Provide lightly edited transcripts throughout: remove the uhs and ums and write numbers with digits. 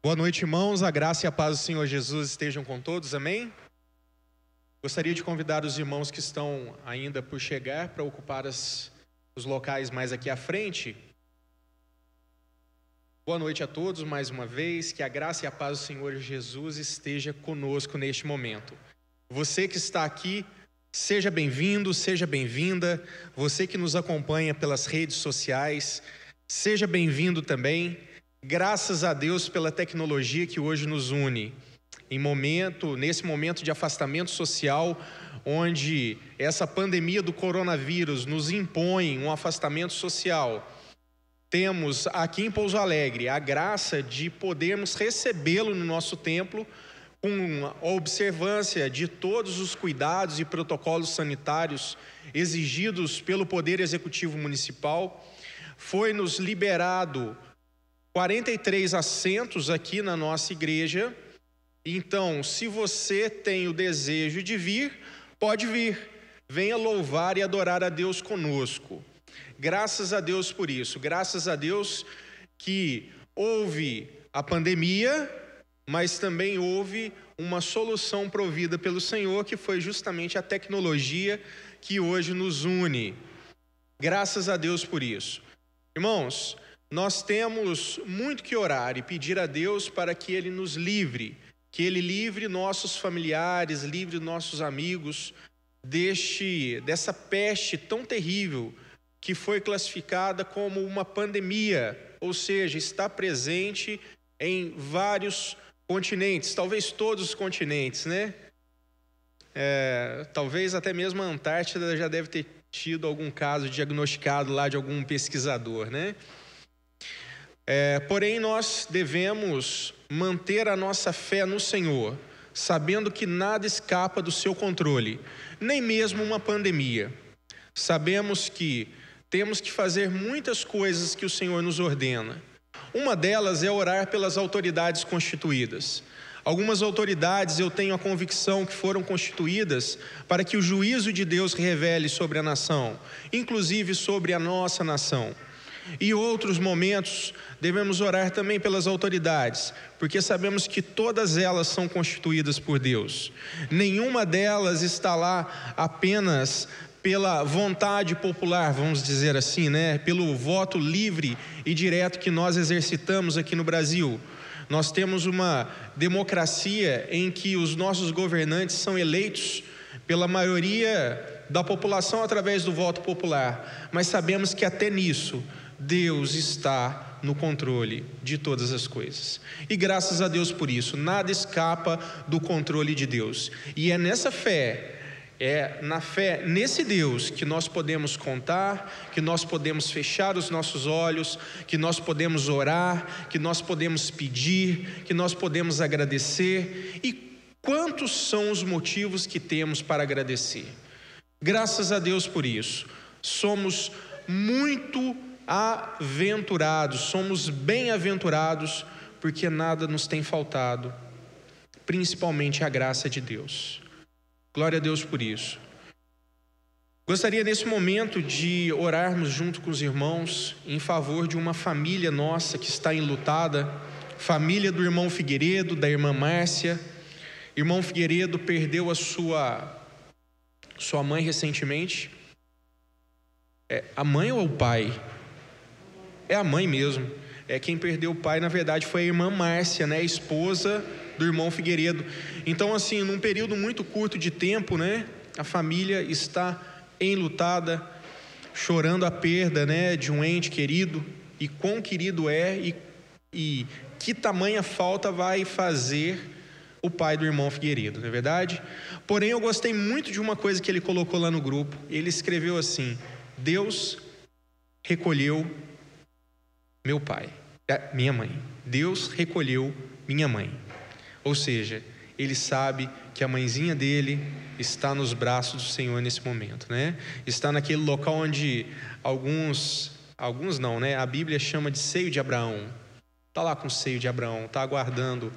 Boa noite, irmãos. A graça e a paz do Senhor Jesus estejam com todos, amém? Gostaria de convidar os irmãos que estão ainda por chegar para ocupar os locais mais aqui à frente. Boa noite a todos mais uma vez, que a graça e a paz do Senhor Jesus esteja conosco neste momento. Você que está aqui, seja bem-vindo, seja bem-vinda. Você que nos acompanha pelas redes sociais, seja bem-vindo também. Graças a Deus pela tecnologia que hoje nos une. Nesse momento de afastamento social, onde essa pandemia do coronavírus nos impõe um afastamento social, temos aqui em Pouso Alegre a graça de podermos recebê-lo no nosso templo com a observância de todos os cuidados e protocolos sanitários exigidos pelo Poder Executivo Municipal. Foi-nos liberado 43 assentos aqui na nossa igreja. Então, se você tem o desejo de vir, pode vir. Venha louvar e adorar a Deus conosco. Graças a Deus por isso. Graças a Deus que houve a pandemia, mas também houve uma solução provida pelo Senhor, que foi justamente a tecnologia que hoje nos une. Graças a Deus por isso. Irmãos, nós temos muito que orar e pedir a Deus para que Ele nos livre, que Ele livre nossos familiares, livre nossos amigos dessa peste tão terrível que foi classificada como uma pandemia, ou seja, está presente em vários continentes, talvez todos os continentes, né? Talvez até mesmo a Antártida já deve ter tido algum caso diagnosticado lá de algum pesquisador, né? Porém, nós devemos manter a nossa fé no Senhor, sabendo que nada escapa do seu controle, nem mesmo uma pandemia. Sabemos que temos que fazer muitas coisas que o Senhor nos ordena. Uma delas é orar pelas autoridades constituídas. Algumas autoridades eu tenho a convicção que foram constituídas para que o juízo de Deus revele sobre a nação, inclusive sobre a nossa nação. E outros momentos devemos orar também pelas autoridades, porque sabemos que todas elas são constituídas por Deus. Nenhuma delas está lá apenas pela vontade popular, vamos dizer assim, né? Pelo voto livre e direto que nós exercitamos aqui no Brasil. Nós temos uma democracia em que os nossos governantes são eleitos pela maioria da população através do voto popular, mas sabemos que até nisso Deus está no controle de todas as coisas. E graças a Deus por isso, nada escapa do controle de Deus. E é nessa fé, na fé nesse Deus que nós podemos contar, que nós podemos fechar os nossos olhos, que nós podemos orar, que nós podemos pedir, que nós podemos agradecer. E quantos são os motivos que temos para agradecer? Graças a Deus por isso. Somos muito aventurados, somos bem-aventurados, porque nada nos tem faltado, principalmente a graça de Deus. Glória a Deus por isso. Gostaria nesse momento de orarmos junto com os irmãos em favor de uma família nossa que está enlutada, família do irmão Figueiredo, da irmã Márcia. Irmão Figueiredo perdeu a sua mãe recentemente. A mãe ou o pai? É a mãe mesmo. Quem perdeu o pai, na verdade, foi a irmã Márcia, né? Esposa do irmão Figueiredo. Então, assim, num período muito curto de tempo, né? A família está enlutada, chorando a perda, né? De um ente querido. E quão querido é e que tamanha falta vai fazer o pai do irmão Figueiredo, não é verdade? Porém, eu gostei muito de uma coisa que ele colocou lá no grupo. Ele escreveu assim: Deus recolheu meu pai, minha mãe. Deus recolheu minha mãe. Ou seja, ele sabe que a mãezinha dele está nos braços do Senhor nesse momento, né? Está naquele local onde alguns não, né? A Bíblia chama de seio de Abraão. Está lá com o seio de Abraão, está aguardando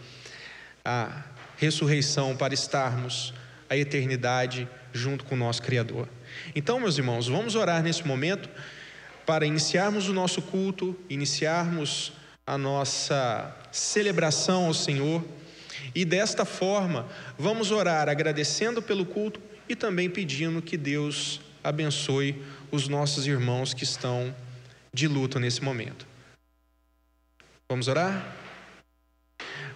a ressurreição para estarmos a eternidade junto com o nosso Criador. Então, meus irmãos, vamos orar nesse momento para iniciarmos o nosso culto, iniciarmos a nossa celebração ao Senhor. E desta forma, vamos orar agradecendo pelo culto e também pedindo que Deus abençoe os nossos irmãos que estão de luto nesse momento. Vamos orar?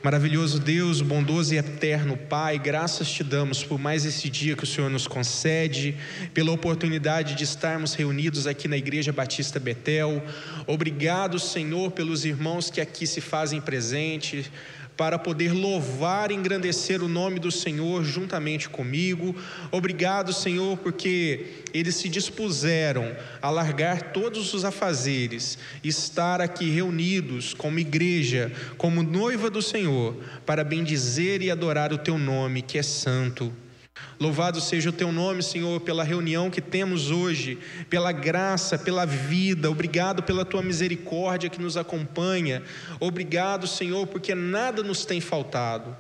Maravilhoso Deus, bondoso e eterno Pai, graças te damos por mais esse dia que o Senhor nos concede, pela oportunidade de estarmos reunidos aqui na Igreja Batista Betel. Obrigado, Senhor, pelos irmãos que aqui se fazem presente, para poder louvar e engrandecer o nome do Senhor juntamente comigo. Obrigado, Senhor, porque eles se dispuseram a largar todos os afazeres, estar aqui reunidos como igreja, como noiva do Senhor, para bendizer e adorar o teu nome, que é santo. Louvado seja o teu nome, Senhor, pela reunião que temos hoje, pela graça, pela vida. Obrigado pela tua misericórdia que nos acompanha. Obrigado, Senhor, porque nada nos tem faltado.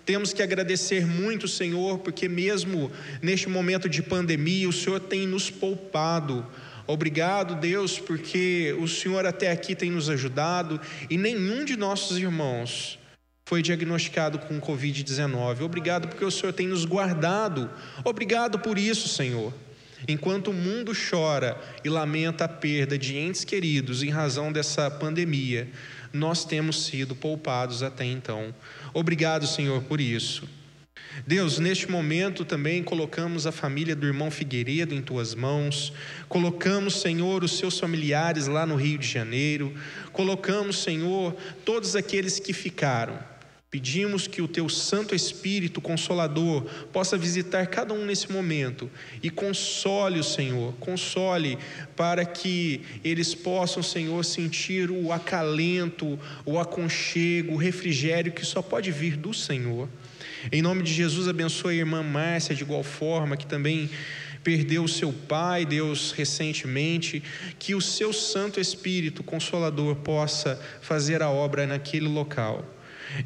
Temos que agradecer muito, Senhor, porque mesmo neste momento de pandemia, o Senhor tem nos poupado. Obrigado, Deus, porque o Senhor até aqui tem nos ajudado e nenhum de nossos irmãos foi diagnosticado com Covid-19. Obrigado porque o Senhor tem nos guardado. Obrigado por isso, Senhor. Enquanto o mundo chora e lamenta a perda de entes queridos em razão dessa pandemia, nós temos sido poupados até então. Obrigado, Senhor, por isso. Deus, neste momento também colocamos a família do irmão Figueiredo em tuas mãos, colocamos, Senhor, os seus familiares lá no Rio de Janeiro, colocamos, Senhor, todos aqueles que ficaram. Pedimos que o teu Santo Espírito Consolador possa visitar cada um nesse momento e console o Senhor, console para que eles possam, Senhor, sentir o acalento, o aconchego, o refrigério que só pode vir do Senhor. Em nome de Jesus, abençoe a irmã Márcia de igual forma, que também perdeu o seu pai, Deus, recentemente. Que o seu Santo Espírito Consolador possa fazer a obra naquele local.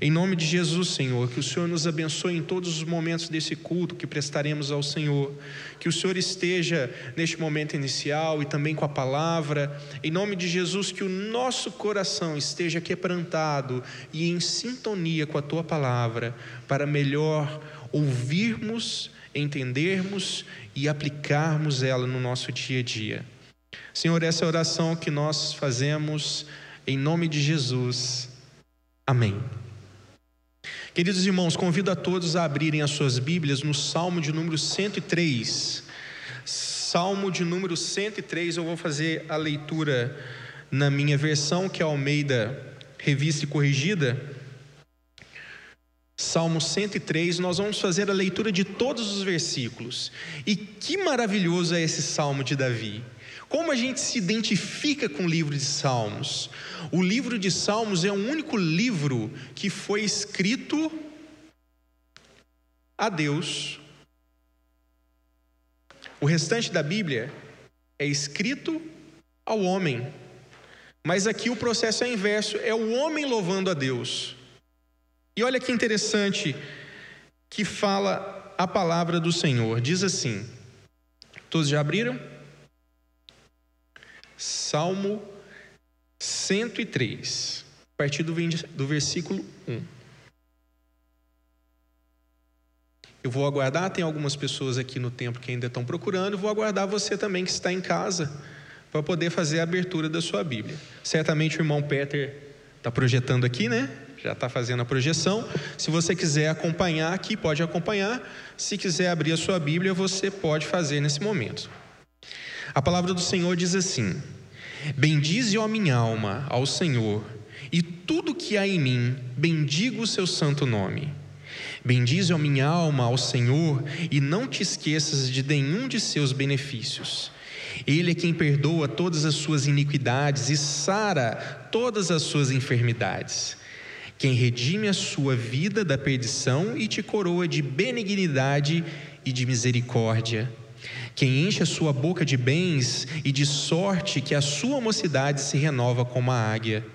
Em nome de Jesus, Senhor, que o Senhor nos abençoe em todos os momentos desse culto que prestaremos ao Senhor. Que o Senhor esteja neste momento inicial e também com a palavra. Em nome de Jesus, que o nosso coração esteja quebrantado e em sintonia com a Tua palavra, para melhor ouvirmos, entendermos e aplicarmos ela no nosso dia a dia. Senhor, essa é a oração que nós fazemos em nome de Jesus. Amém. Queridos irmãos, convido a todos a abrirem as suas Bíblias no Salmo de número 103. Salmo de número 103, eu vou fazer a leitura na minha versão, que é Almeida Revista e Corrigida. Salmo 103, nós vamos fazer a leitura de todos os versículos. E que maravilhoso é esse Salmo de Davi! Como a gente se identifica com o livro de Salmos? O livro de Salmos é o único livro que foi escrito a Deus. O restante da Bíblia é escrito ao homem. Mas aqui o processo é inverso, é o homem louvando a Deus. E olha que interessante que fala a palavra do Senhor. Diz assim, todos já abriram? Salmo 103, a partir do versículo 1. Eu vou aguardar, tem algumas pessoas aqui no templo que ainda estão procurando, eu vou aguardar você também que está em casa, para poder fazer a abertura da sua Bíblia. Certamente o irmão Peter está projetando aqui, né? Já está fazendo a projeção. Se você quiser acompanhar aqui, pode acompanhar. Se quiser abrir a sua Bíblia, você pode fazer nesse momento. A palavra do Senhor diz assim: bendize, ó minha alma, ao Senhor, e tudo que há em mim, bendiga o seu santo nome. Bendize, ó minha alma, ao Senhor, e não te esqueças de nenhum de seus benefícios. Ele é quem perdoa todas as suas iniquidades e sara todas as suas enfermidades. Quem redime a sua vida da perdição e te coroa de benignidade e de misericórdia. Quem enche a sua boca de bens e de sorte que a sua mocidade se renova como a águia.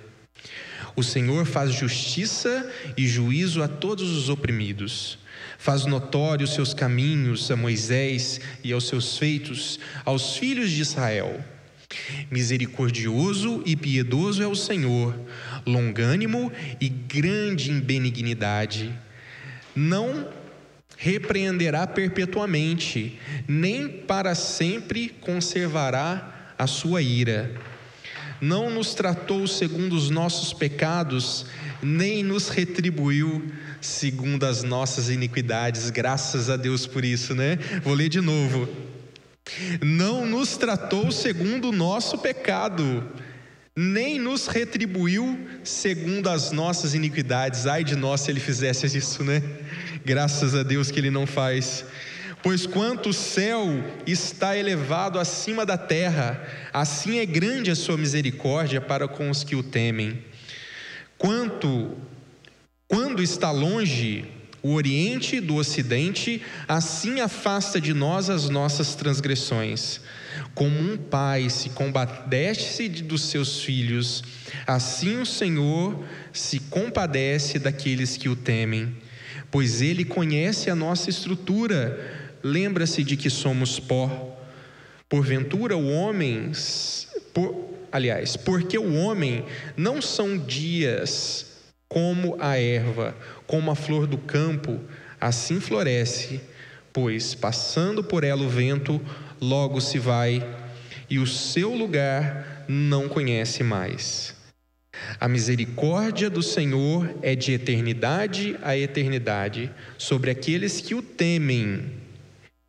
O Senhor faz justiça e juízo a todos os oprimidos. Faz notórios os seus caminhos a Moisés e aos seus feitos, aos filhos de Israel. Misericordioso e piedoso é o Senhor, longânimo e grande em benignidade. Não repreenderá perpetuamente, nem para sempre conservará a sua ira. Não nos tratou segundo os nossos pecados, nem nos retribuiu segundo as nossas iniquidades. Graças a Deus por isso, né? Vou ler de novo. Não nos tratou segundo o nosso pecado, nem nos retribuiu segundo as nossas iniquidades. Ai de nós se Ele fizesse isso, né? Graças a Deus que Ele não faz. Pois quanto o céu está elevado acima da terra, assim é grande a sua misericórdia para com os que o temem. Quando está longe o Oriente do Ocidente, assim afasta de nós as nossas transgressões. Como um pai se compadece dos seus filhos, assim o Senhor se compadece daqueles que o temem. Pois Ele conhece a nossa estrutura, lembra-se de que somos pó. Porventura porque o homem não são dias como a erva, como a flor do campo, assim floresce, pois passando por ela o vento, logo se vai, e o seu lugar não conhece mais. A misericórdia do Senhor é de eternidade a eternidade sobre aqueles que o temem,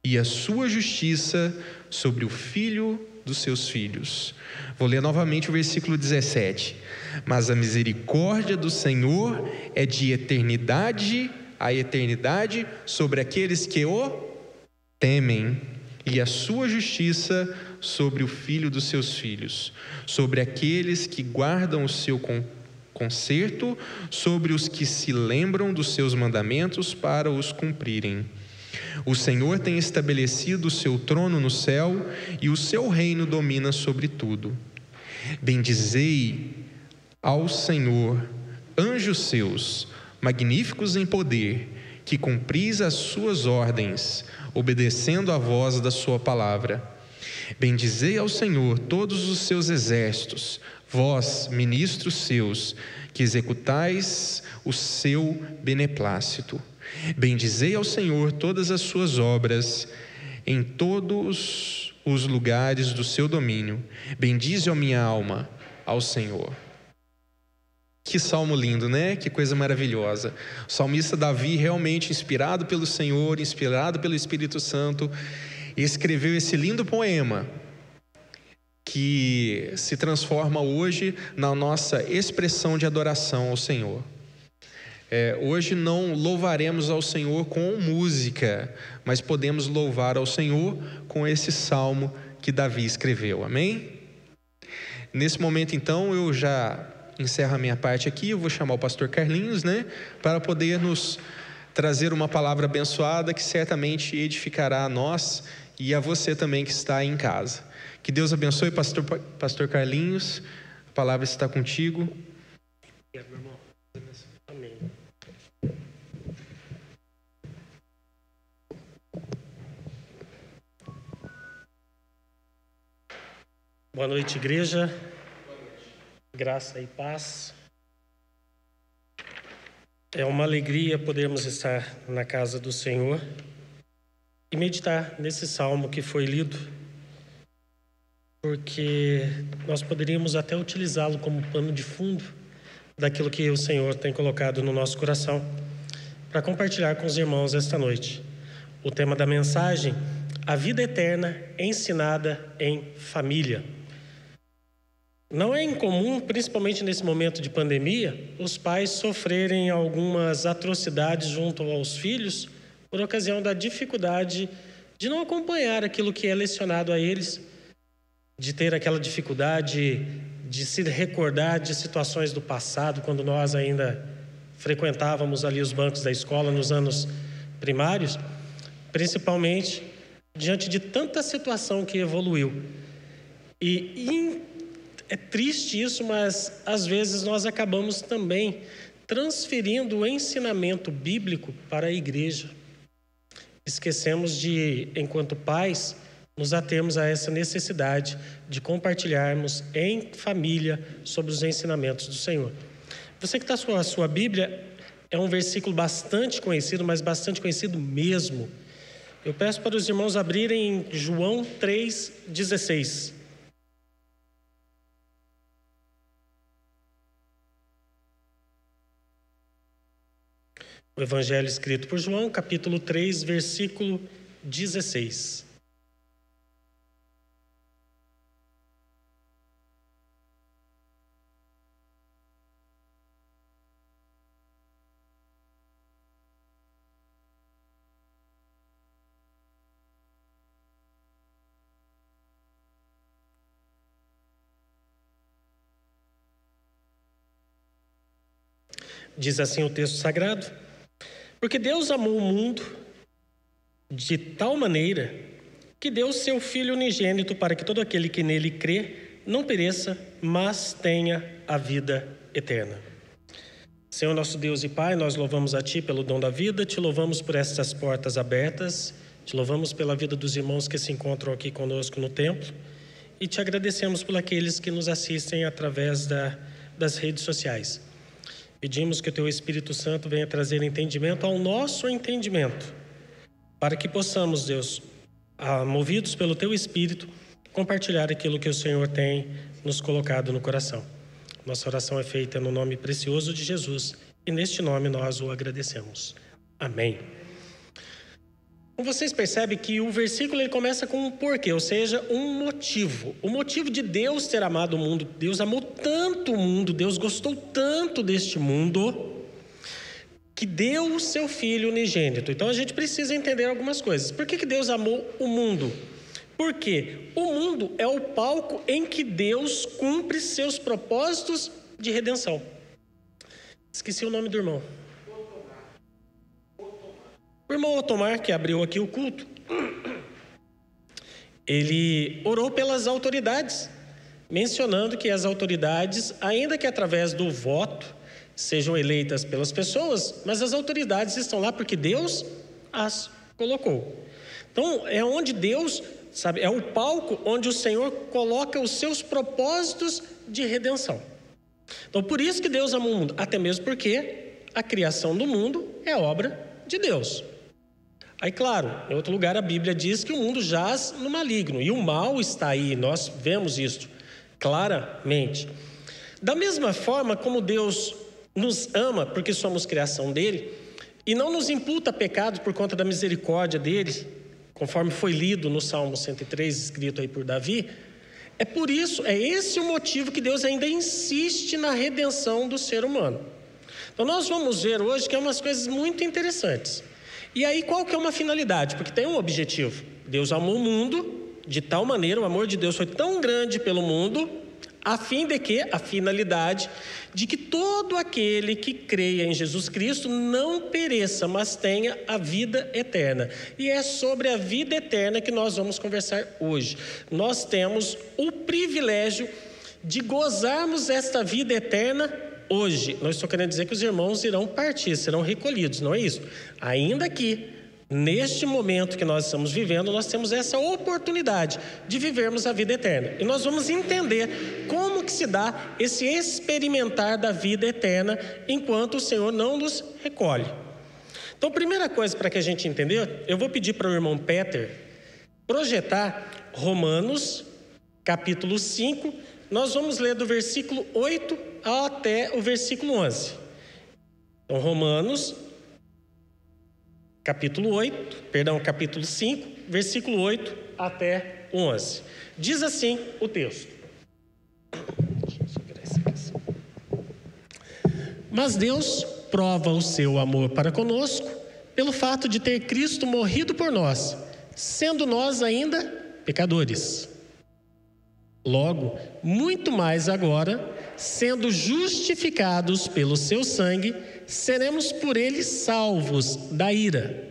e a sua justiça sobre o filho dos seus filhos. Vou ler novamente o versículo 17. Mas a misericórdia do Senhor é de eternidade a eternidade sobre aqueles que o temem, e a sua justiça sobre o filho dos seus filhos, sobre aqueles que guardam o seu conserto, sobre os que se lembram dos seus mandamentos para os cumprirem. O Senhor tem estabelecido o seu trono no céu, e o seu reino domina sobre tudo. Bendizei ao Senhor, anjos seus, magníficos em poder, que cumpris as suas ordens, obedecendo à voz da sua palavra. Bendizei ao Senhor todos os seus exércitos, vós, ministros seus, que executais o seu beneplácito. Bendizei ao Senhor todas as suas obras, em todos os lugares do seu domínio. Bendize a minha alma ao Senhor. Que salmo lindo, né? Que coisa maravilhosa. O salmista Davi, realmente inspirado pelo Senhor, inspirado pelo Espírito Santo, escreveu esse lindo poema que se transforma hoje na nossa expressão de adoração ao Senhor. Hoje não louvaremos ao Senhor com música, mas podemos louvar ao Senhor com esse salmo que Davi escreveu, amém? Nesse momento então eu já encerro a minha parte aqui. Eu vou chamar o pastor Carlinhos, né, para poder nos trazer uma palavra abençoada que certamente edificará a nós e a você também que está aí em casa. Que Deus abençoe, pastor Carlinhos, a palavra está contigo. Amém. Boa noite, igreja. Graça e paz. É uma alegria podermos estar na casa do Senhor e meditar nesse salmo que foi lido, porque nós poderíamos até utilizá-lo como pano de fundo daquilo que o Senhor tem colocado no nosso coração para compartilhar com os irmãos esta noite. O tema da mensagem: a vida eterna ensinada em família. Não é incomum, principalmente nesse momento de pandemia, os pais sofrerem algumas atrocidades junto aos filhos por ocasião da dificuldade de não acompanhar aquilo que é lecionado a eles, de ter aquela dificuldade de se recordar de situações do passado, quando nós ainda frequentávamos ali os bancos da escola nos anos primários, principalmente diante de tanta situação que evoluiu. É triste isso, mas às vezes nós acabamos também transferindo o ensinamento bíblico para a igreja. Esquecemos de, enquanto pais, nos atermos a essa necessidade de compartilharmos em família sobre os ensinamentos do Senhor. Você que está com a sua Bíblia, é um versículo bastante conhecido, mas bastante conhecido mesmo. Eu peço para os irmãos abrirem em João 3,16. O Evangelho escrito por João, capítulo 3, versículo 16. Diz assim o texto sagrado: porque Deus amou o mundo de tal maneira que deu seu Filho unigênito para que todo aquele que nele crê não pereça, mas tenha a vida eterna. Senhor nosso Deus e Pai, nós louvamos a Ti pelo dom da vida, Te louvamos por estas portas abertas, Te louvamos pela vida dos irmãos que se encontram aqui conosco no templo e Te agradecemos por aqueles que nos assistem através das redes sociais. Pedimos que o Teu Espírito Santo venha trazer entendimento ao nosso entendimento, para que possamos, Deus, movidos pelo Teu Espírito, compartilhar aquilo que o Senhor tem nos colocado no coração. Nossa oração é feita no nome precioso de Jesus e neste nome nós o agradecemos. Amém. Como vocês percebem que o versículo ele começa com um porquê, ou seja, um motivo. O motivo de Deus ter amado o mundo. Deus amou tanto o mundo, Deus gostou tanto deste mundo, que deu o seu Filho unigênito. Então a gente precisa entender algumas coisas. Por que Deus amou o mundo? Porque o mundo é o palco em que Deus cumpre seus propósitos de redenção. Esqueci o nome do irmão. O irmão Otomar, que abriu aqui o culto, ele orou pelas autoridades, mencionando que as autoridades, ainda que através do voto, sejam eleitas pelas pessoas, mas as autoridades estão lá porque Deus as colocou. Então, é onde Deus, sabe, é o palco onde o Senhor coloca os seus propósitos de redenção. Então, por isso que Deus ama o mundo, até mesmo porque a criação do mundo é obra de Deus. Aí, claro, em outro lugar a Bíblia diz que o mundo jaz no maligno e o mal está aí, nós vemos isso claramente. Da mesma forma como Deus nos ama porque somos criação dele e não nos imputa pecado por conta da misericórdia dele, conforme foi lido no Salmo 103, escrito aí por Davi, é por isso, é esse o motivo que Deus ainda insiste na redenção do ser humano. Então nós vamos ver hoje que é umas coisas muito interessantes. E aí qual que é uma finalidade? Porque tem um objetivo. Deus amou o mundo de tal maneira, o amor de Deus foi tão grande pelo mundo, a fim de que, a finalidade de que todo aquele que creia em Jesus Cristo não pereça, mas tenha a vida eterna. E é sobre a vida eterna que nós vamos conversar hoje. Nós temos o privilégio de gozarmos esta vida eterna hoje. Não estou querendo dizer que os irmãos irão partir, serão recolhidos, não é isso. Ainda que, neste momento que nós estamos vivendo, nós temos essa oportunidade de vivermos a vida eterna. E nós vamos entender como que se dá esse experimentar da vida eterna enquanto o Senhor não nos recolhe. Então, primeira coisa para que a gente entender, eu vou pedir para o irmão Peter projetar Romanos, capítulo 5, nós vamos ler do versículo 8 até o versículo 11. Então, Romanos, capítulo 5, versículo 8 até 11. Diz assim o texto. Mas Deus prova o seu amor para conosco pelo fato de ter Cristo morrido por nós, sendo nós ainda pecadores. Logo, muito mais agora, sendo justificados pelo seu sangue, seremos por ele salvos da ira.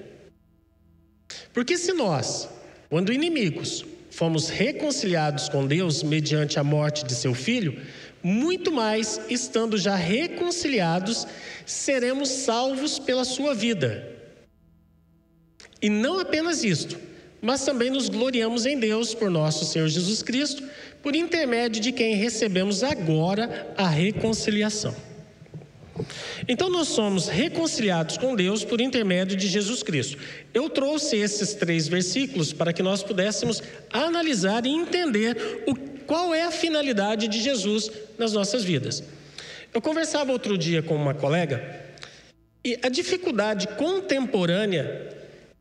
Porque se nós, quando inimigos, fomos reconciliados com Deus mediante a morte de seu Filho, muito mais, estando já reconciliados, seremos salvos pela sua vida. E não apenas isto, mas também nos gloriamos em Deus por nosso Senhor Jesus Cristo, por intermédio de quem recebemos agora a reconciliação. Então nós somos reconciliados com Deus por intermédio de Jesus Cristo. Eu trouxe esses 3 versículos para que nós pudéssemos analisar e entender qual é a finalidade de Jesus nas nossas vidas. Eu conversava outro dia com uma colega e a dificuldade contemporânea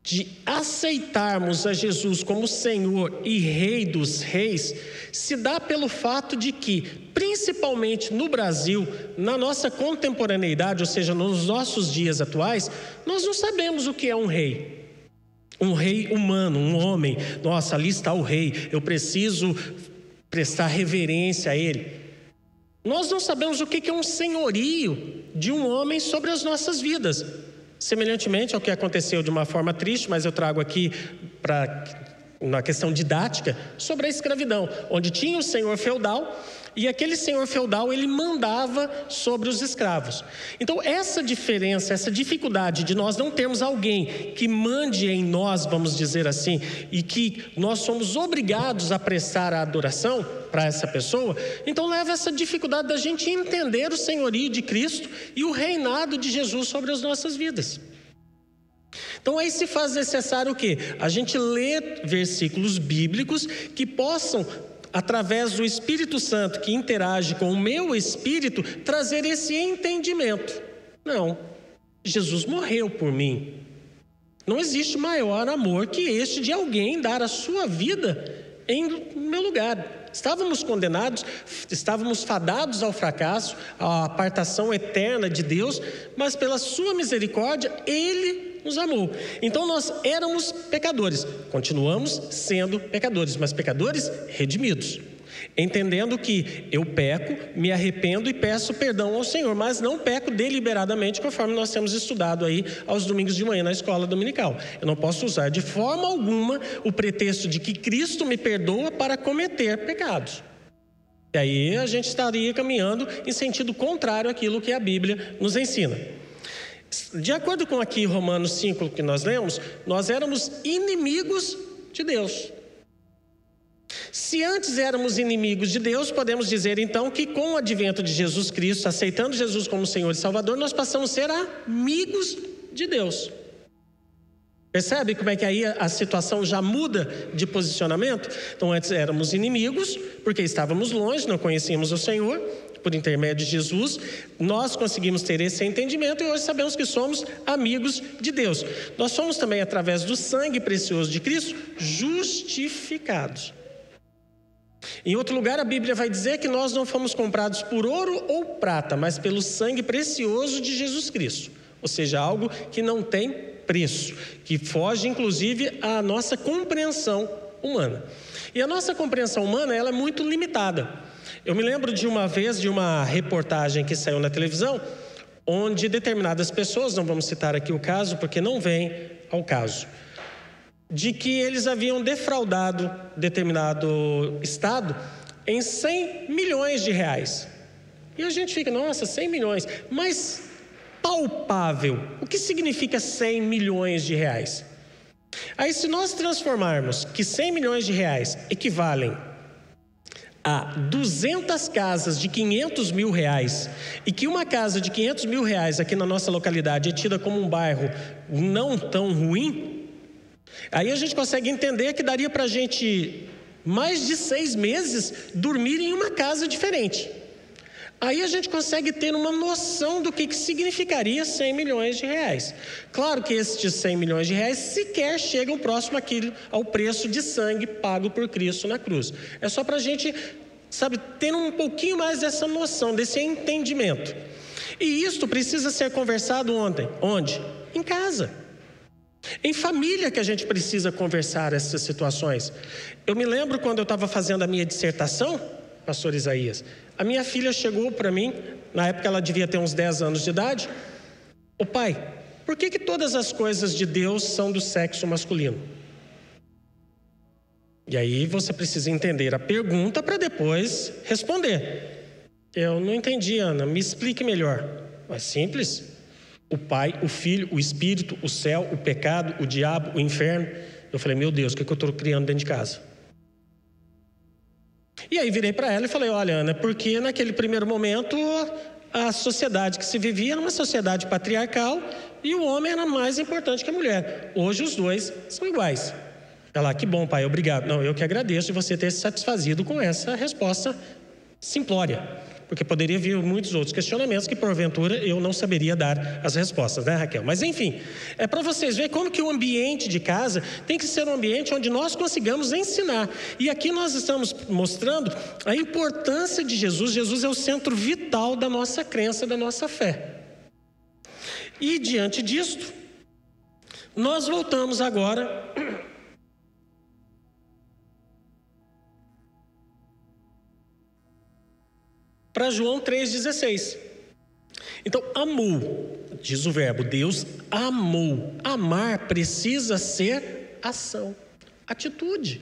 de aceitarmos a Jesus como Senhor e Rei dos Reis se dá pelo fato de que, principalmente no Brasil, na nossa contemporaneidade, ou seja, nos nossos dias atuais, nós não sabemos o que é um rei. Um rei humano, um homem. Nossa, ali está o rei, eu preciso prestar reverência a ele. Nós não sabemos o que é um senhorio de um homem sobre as nossas vidas. Semelhantemente ao que aconteceu de uma forma triste, mas eu trago aqui na questão didática, sobre a escravidão, onde tinha o senhor feudal e aquele senhor feudal ele mandava sobre os escravos. Então essa diferença, essa dificuldade de nós não termos alguém que mande em nós, vamos dizer assim, e que nós somos obrigados a prestar a adoração para essa pessoa, então leva essa dificuldade da gente entender o senhorio de Cristo e o reinado de Jesus sobre as nossas vidas. Então aí se faz necessário o quê? A gente ler versículos bíblicos que possam, através do Espírito Santo que interage com o meu espírito, trazer esse entendimento. Não, Jesus morreu por mim. Não existe maior amor que este de alguém dar a sua vida em meu lugar. Estávamos condenados, estávamos fadados ao fracasso, à apartação eterna de Deus, mas pela sua misericórdia, Ele nos amou. Então nós éramos pecadores, continuamos sendo pecadores, mas pecadores redimidos. Entendendo que eu peco, me arrependo e peço perdão ao Senhor, mas não peco deliberadamente, conforme nós temos estudado aí aos domingos de manhã na escola dominical. Eu não posso usar de forma alguma o pretexto de que Cristo me perdoa para cometer pecados. E aí a gente estaria caminhando em sentido contrário àquilo que a Bíblia nos ensina. De acordo com aqui Romanos 5 que nós lemos, nós éramos inimigos de Deus. Se antes éramos inimigos de Deus, podemos dizer então que com o advento de Jesus Cristo, aceitando Jesus como Senhor e Salvador, nós passamos a ser amigos de Deus. Percebe como é que aí a situação já muda de posicionamento? Então antes éramos inimigos, porque estávamos longe, não conhecíamos o Senhor. Por intermédio de Jesus, nós conseguimos ter esse entendimento e hoje sabemos que somos amigos de Deus. Nós somos também, através do sangue precioso de Cristo, justificados. Em outro lugar, a Bíblia vai dizer que nós não fomos comprados por ouro ou prata, mas pelo sangue precioso de Jesus Cristo. Ou seja, algo que não tem preço, que foge, inclusive, à nossa compreensão humana. E a nossa compreensão humana, ela é muito limitada. Eu me lembro de uma vez, de uma reportagem que saiu na televisão, onde determinadas pessoas, não vamos citar aqui o caso, porque não vem ao caso, de que eles haviam defraudado determinado estado em 100 milhões de reais. E a gente fica, nossa, 100 milhões, mas palpável, o que significa 100 milhões de reais? Aí se nós transformarmos que 100 milhões de reais equivalem a 200 casas de 500 mil reais, e que uma casa de 500 mil reais aqui na nossa localidade é tida como um bairro não tão ruim, aí a gente consegue entender que daria para a gente mais de 6 meses dormir em uma casa diferente. Aí a gente consegue ter uma noção do que significaria 100 milhões de reais. Claro que estes 100 milhões de reais sequer chegam próximo ao preço de sangue pago por Cristo na cruz. É só para a gente, ter um pouquinho mais dessa noção, desse entendimento. E isto precisa ser conversado onde? Em casa. Em família que a gente precisa conversar essas situações. Eu me lembro quando eu estava fazendo a minha dissertação, pastor Isaías, a minha filha chegou para mim, na época ela devia ter uns 10 anos de idade. Ô pai, por que todas as coisas de Deus são do sexo masculino? E aí você precisa entender a pergunta para depois responder. Eu não entendi, Ana, me explique melhor. É simples. O Pai, o Filho, o Espírito, o céu, o pecado, o diabo, o inferno. Eu falei, meu Deus, o que eu estou criando dentro de casa? E aí virei para ela e falei, olha, Ana, porque naquele primeiro momento a sociedade que se vivia era uma sociedade patriarcal e o homem era mais importante que a mulher. Hoje os dois são iguais. Ela, que bom, pai, obrigado. Não, eu que agradeço de você ter se satisfazido com essa resposta simplória. Porque poderia vir muitos outros questionamentos que, porventura, eu não saberia dar as respostas, né, Raquel? Mas, enfim, é para vocês verem como que o ambiente de casa tem que ser um ambiente onde nós consigamos ensinar. E aqui nós estamos mostrando a importância de Jesus. Jesus é o centro vital da nossa crença, da nossa fé. E, diante disto, nós voltamos agora para João 3,16. Então, amou, diz o verbo, Deus amou. Amar precisa ser ação, atitude.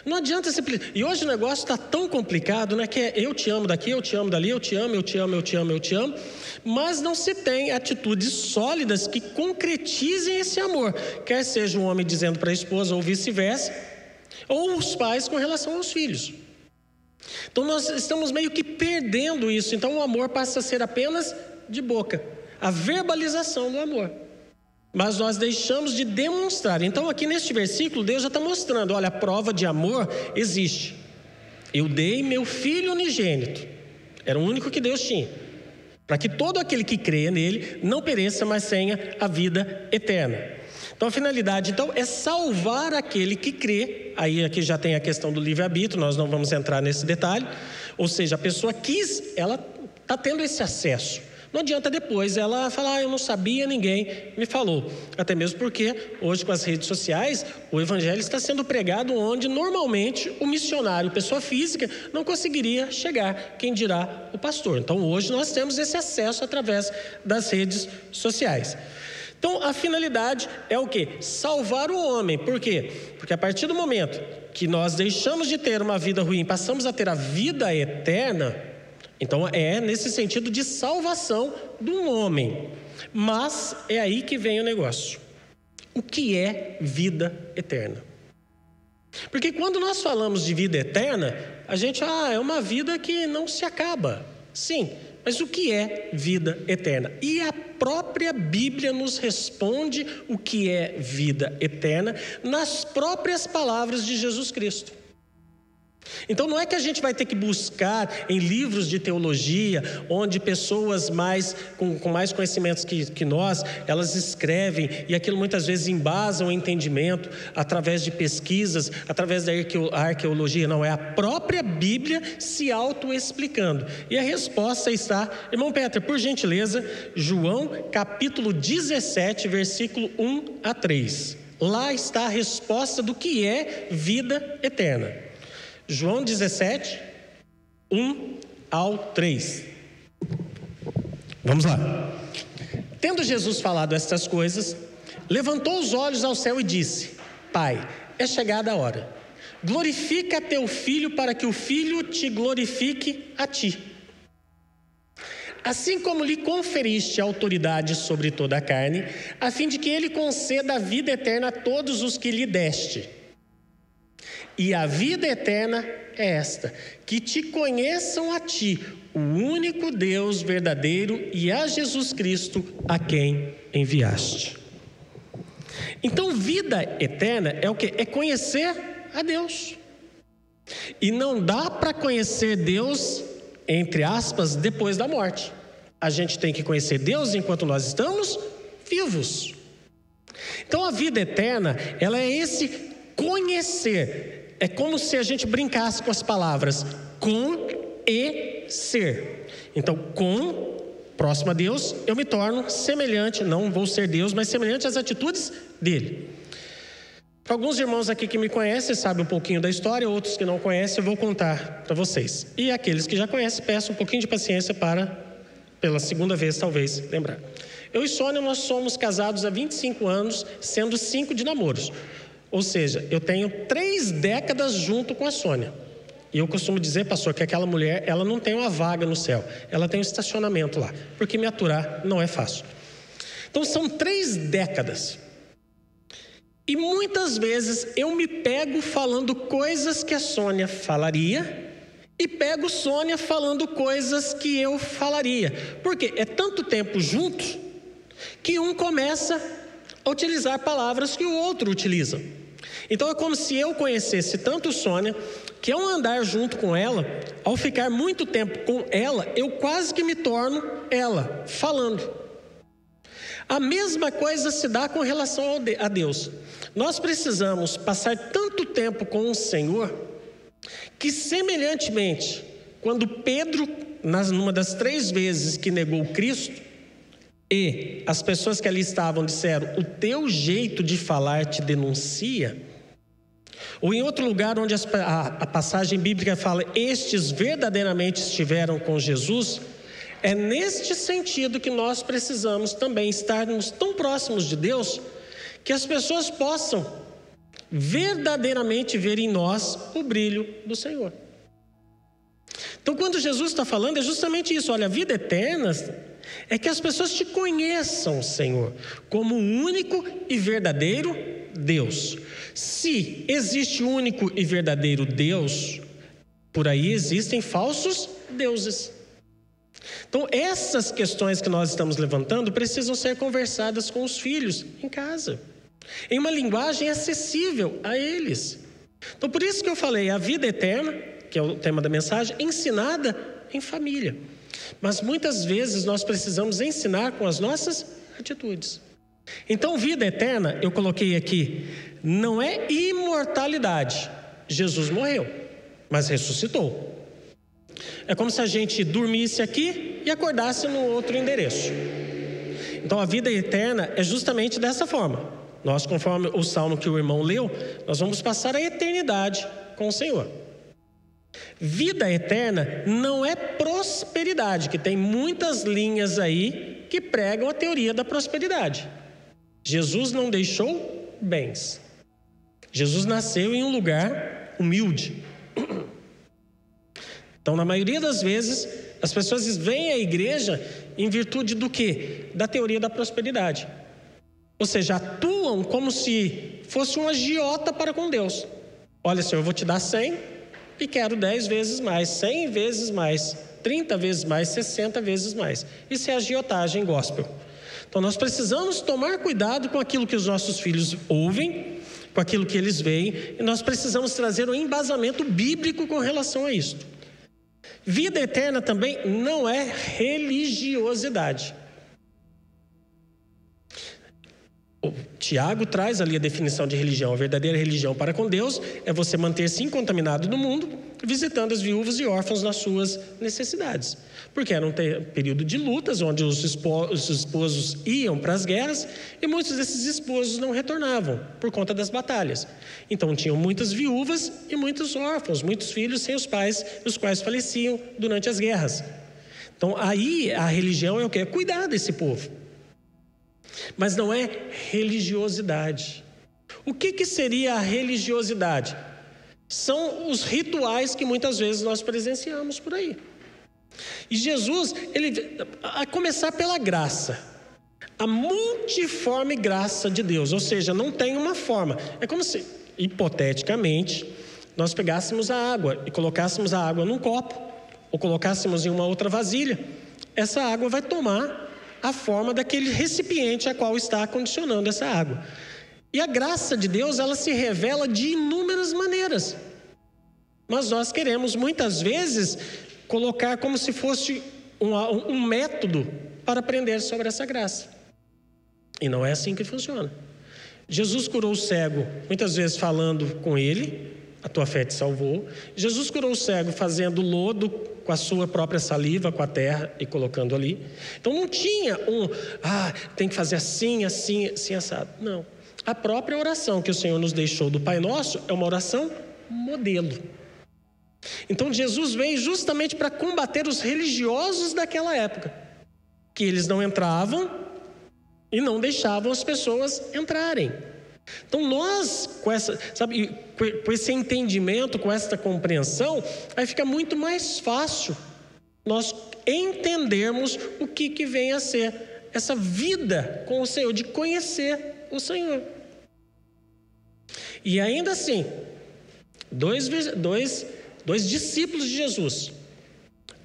Não adianta simplesmente. E hoje o negócio está tão complicado, né? Que é eu te amo daqui, eu te amo dali, eu te amo, eu te amo, eu te amo, eu te amo. Mas não se tem atitudes sólidas que concretizem esse amor. Quer seja um homem dizendo para a esposa ou vice-versa, ou os pais com relação aos filhos. Então nós estamos meio que perdendo isso. Então o amor passa a ser apenas de boca, a verbalização do amor, mas nós deixamos de demonstrar. Então aqui neste versículo Deus já está mostrando, olha, a prova de amor existe. Eu dei meu filho unigênito, era o único que Deus tinha, para que todo aquele que creia nele não pereça, mas tenha a vida eterna. Então a finalidade é salvar aquele que crê. Aí aqui já tem a questão do livre-arbítrio, nós não vamos entrar nesse detalhe. Ou seja, a pessoa quis, ela está tendo esse acesso. Não adianta depois ela falar, eu não sabia, ninguém me falou. Até mesmo porque hoje com as redes sociais, o evangelho está sendo pregado onde normalmente o missionário, pessoa física, não conseguiria chegar, quem dirá o pastor. Então hoje nós temos esse acesso através das redes sociais. Então, a finalidade é o quê? Salvar o homem. Por quê? Porque a partir do momento que nós deixamos de ter uma vida ruim, passamos a ter a vida eterna, então é nesse sentido de salvação do homem. Mas é aí que vem o negócio. O que é vida eterna? Porque quando nós falamos de vida eterna, a gente, é uma vida que não se acaba. Sim, mas o que é vida eterna? E a própria Bíblia nos responde o que é vida eterna nas próprias palavras de Jesus Cristo. Então não é que a gente vai ter que buscar em livros de teologia, onde pessoas com mais conhecimentos que nós, elas escrevem, e aquilo muitas vezes embasam o entendimento através de pesquisas, através da arqueologia. Não, é a própria Bíblia se autoexplicando. E a resposta está, irmão Peter, por gentileza, João capítulo 17, versículo 1 a 3. Lá está a resposta do que é vida eterna. João 17, 1 ao 3. Vamos lá. Tendo Jesus falado estas coisas, levantou os olhos ao céu e disse: Pai, é chegada a hora. Glorifica teu filho para que o filho te glorifique a ti. Assim como lhe conferiste autoridade sobre toda a carne, a fim de que ele conceda a vida eterna a todos os que lhe deste. E a vida eterna é esta, que te conheçam a ti, o único Deus verdadeiro, e a Jesus Cristo, a quem enviaste. Então, vida eterna é o quê? É conhecer a Deus. E não dá para conhecer Deus, entre aspas, depois da morte. A gente tem que conhecer Deus enquanto nós estamos vivos. Então, a vida eterna, ela é esse conhecer. É como se a gente brincasse com as palavras com e ser. Então, com, próximo a Deus, eu me torno semelhante, não vou ser Deus, mas semelhante às atitudes dele. Para alguns irmãos aqui que me conhecem, sabem um pouquinho da história, outros que não conhecem, eu vou contar para vocês. E aqueles que já conhecem, peço um pouquinho de paciência para, pela segunda vez talvez, lembrar. Eu e Sônia, nós somos casados há 25 anos, sendo 5 de namoros. Ou seja, eu tenho 3 décadas junto com a Sônia. E eu costumo dizer, pastor, que aquela mulher, ela não tem uma vaga no céu. Ela tem um estacionamento lá. Porque me aturar não é fácil. Então, são 3 décadas. E muitas vezes eu me pego falando coisas que a Sônia falaria e pego Sônia falando coisas que eu falaria. Porque é tanto tempo juntos que um começa a utilizar palavras que o outro utiliza. Então é como se eu conhecesse tanto Sônia, que ao andar junto com ela, ao ficar muito tempo com ela, eu quase que me torno ela, falando. A mesma coisa se dá com relação a Deus. Nós precisamos passar tanto tempo com o Senhor, que semelhantemente, quando Pedro, numa das 3 vezes que negou Cristo, e as pessoas que ali estavam disseram, o teu jeito de falar te denuncia, ou em outro lugar onde a passagem bíblica fala, estes verdadeiramente estiveram com Jesus, é neste sentido que nós precisamos também estarmos tão próximos de Deus, que as pessoas possam verdadeiramente ver em nós o brilho do Senhor. Então quando Jesus está falando, é justamente isso, olha, a vida eterna é que as pessoas te conheçam, Senhor, como o único e verdadeiro Deus. Se existe único e verdadeiro Deus, por aí existem falsos deuses. Então essas questões que nós estamos levantando precisam ser conversadas com os filhos em casa, em uma linguagem acessível a eles. Então por isso que eu falei, a vida eterna, que é o tema da mensagem, ensinada em família. Mas muitas vezes nós precisamos ensinar com as nossas atitudes. Então vida eterna, eu coloquei aqui, não é imortalidade. Jesus morreu, mas ressuscitou. É como se a gente dormisse aqui e acordasse no outro endereço. Então a vida eterna é justamente dessa forma. Nós, conforme o salmo que o irmão leu, nós vamos passar a eternidade com o Senhor. Vida eterna não é prosperidade, que tem muitas linhas aí que pregam a teoria da prosperidade. Jesus não deixou bens. Jesus nasceu em um lugar humilde. Então, na maioria das vezes, as pessoas vêm à igreja em virtude do quê? Da teoria da prosperidade. Ou seja, atuam como se fosse um agiota para com Deus. Olha, Senhor, eu vou te dar 100 e quero 10 vezes mais, 100 vezes mais, 30 vezes mais, 60 vezes mais. Isso é agiotagem gospel. Então, nós precisamos tomar cuidado com aquilo que os nossos filhos ouvem, com aquilo que eles veem, e nós precisamos trazer um embasamento bíblico com relação a isso. Vida eterna também não é religiosidade. O Tiago traz ali a definição de religião. A verdadeira religião para com Deus é você manter-se incontaminado no mundo, visitando as viúvas e órfãos nas suas necessidades. Porque era um período de lutas, onde os esposos iam para as guerras e muitos desses esposos não retornavam por conta das batalhas. Então tinham muitas viúvas e muitos órfãos, muitos filhos sem os pais, os quais faleciam durante as guerras. Então aí a religião é o quê? É cuidar desse povo. Mas não é religiosidade. O que seria a religiosidade? São os rituais que muitas vezes nós presenciamos por aí. E Jesus, a começar pela graça, a multiforme graça de Deus, ou seja, não tem uma forma. É como se, hipoteticamente, nós pegássemos a água e colocássemos a água num copo, ou colocássemos em uma outra vasilha. Essa água vai tomar a forma daquele recipiente a qual está acondicionando essa água. E a graça de Deus, ela se revela de inúmeras maneiras. Mas nós queremos, muitas vezes, colocar como se fosse um método para aprender sobre essa graça. E não é assim que funciona. Jesus curou o cego, muitas vezes falando com ele, a tua fé te salvou. Jesus curou o cego fazendo lodo com a sua própria saliva, com a terra e colocando ali. Então não tinha tem que fazer assim, assim, assim, assado. Não. A própria oração que o Senhor nos deixou do Pai Nosso é uma oração modelo. Então Jesus veio justamente para combater os religiosos daquela época, que eles não entravam e não deixavam as pessoas entrarem. Então nós, com esse entendimento, com essa compreensão, aí fica muito mais fácil nós entendermos o que vem a ser essa vida com o Senhor, de conhecer o Senhor. E ainda assim, dois discípulos de Jesus,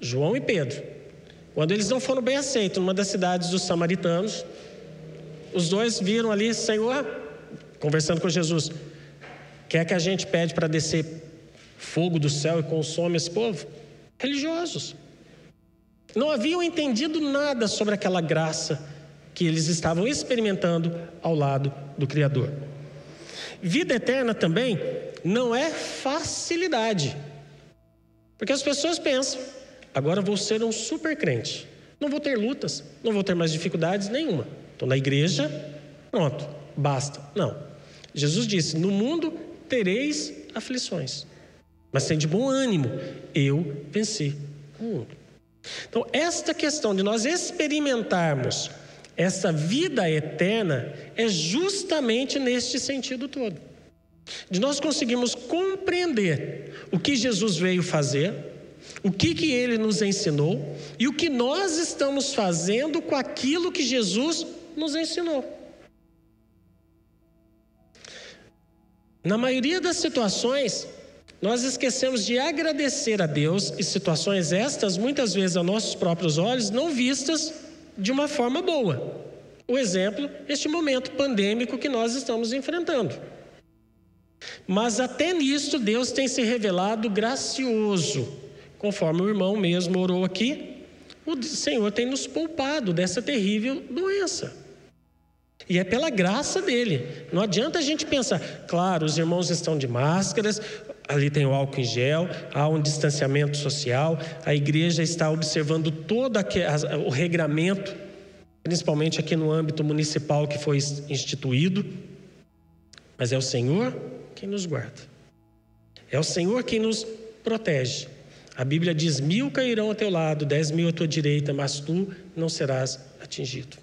João e Pedro, quando eles não foram bem aceitos numa das cidades dos samaritanos, os dois viram ali: Senhor, conversando com Jesus, quer que a gente pede para descer fogo do céu e consome esse povo? Religiosos. Não haviam entendido nada sobre aquela graça que eles estavam experimentando ao lado do Criador. Vida eterna também não é facilidade. Porque as pessoas pensam: agora vou ser um super crente, não vou ter lutas, não vou ter mais dificuldades nenhuma. Estou na igreja, pronto, basta. Não. Jesus disse: no mundo tereis aflições, mas tem de bom ânimo, eu venci o mundo. Então, esta questão de nós experimentarmos essa vida eterna é justamente neste sentido todo. De nós conseguirmos compreender o que Jesus veio fazer, o que Ele nos ensinou e o que nós estamos fazendo com aquilo que Jesus nos ensinou. Na maioria das situações, nós esquecemos de agradecer a Deus, e situações estas, muitas vezes a nossos próprios olhos, não vistas de uma forma boa. O exemplo, este momento pandêmico que nós estamos enfrentando. Mas até nisto Deus tem se revelado gracioso. Conforme o irmão mesmo orou aqui, o Senhor tem nos poupado dessa terrível doença. E é pela graça dele. Não adianta a gente pensar: claro, os irmãos estão de máscaras, ali tem o álcool em gel, há um distanciamento social, a igreja está observando todo o regramento, principalmente aqui no âmbito municipal que foi instituído. Mas é o Senhor quem nos guarda. É o Senhor quem nos protege. A Bíblia diz: 1000 cairão ao teu lado, 10.000 à tua direita, mas tu não serás atingido.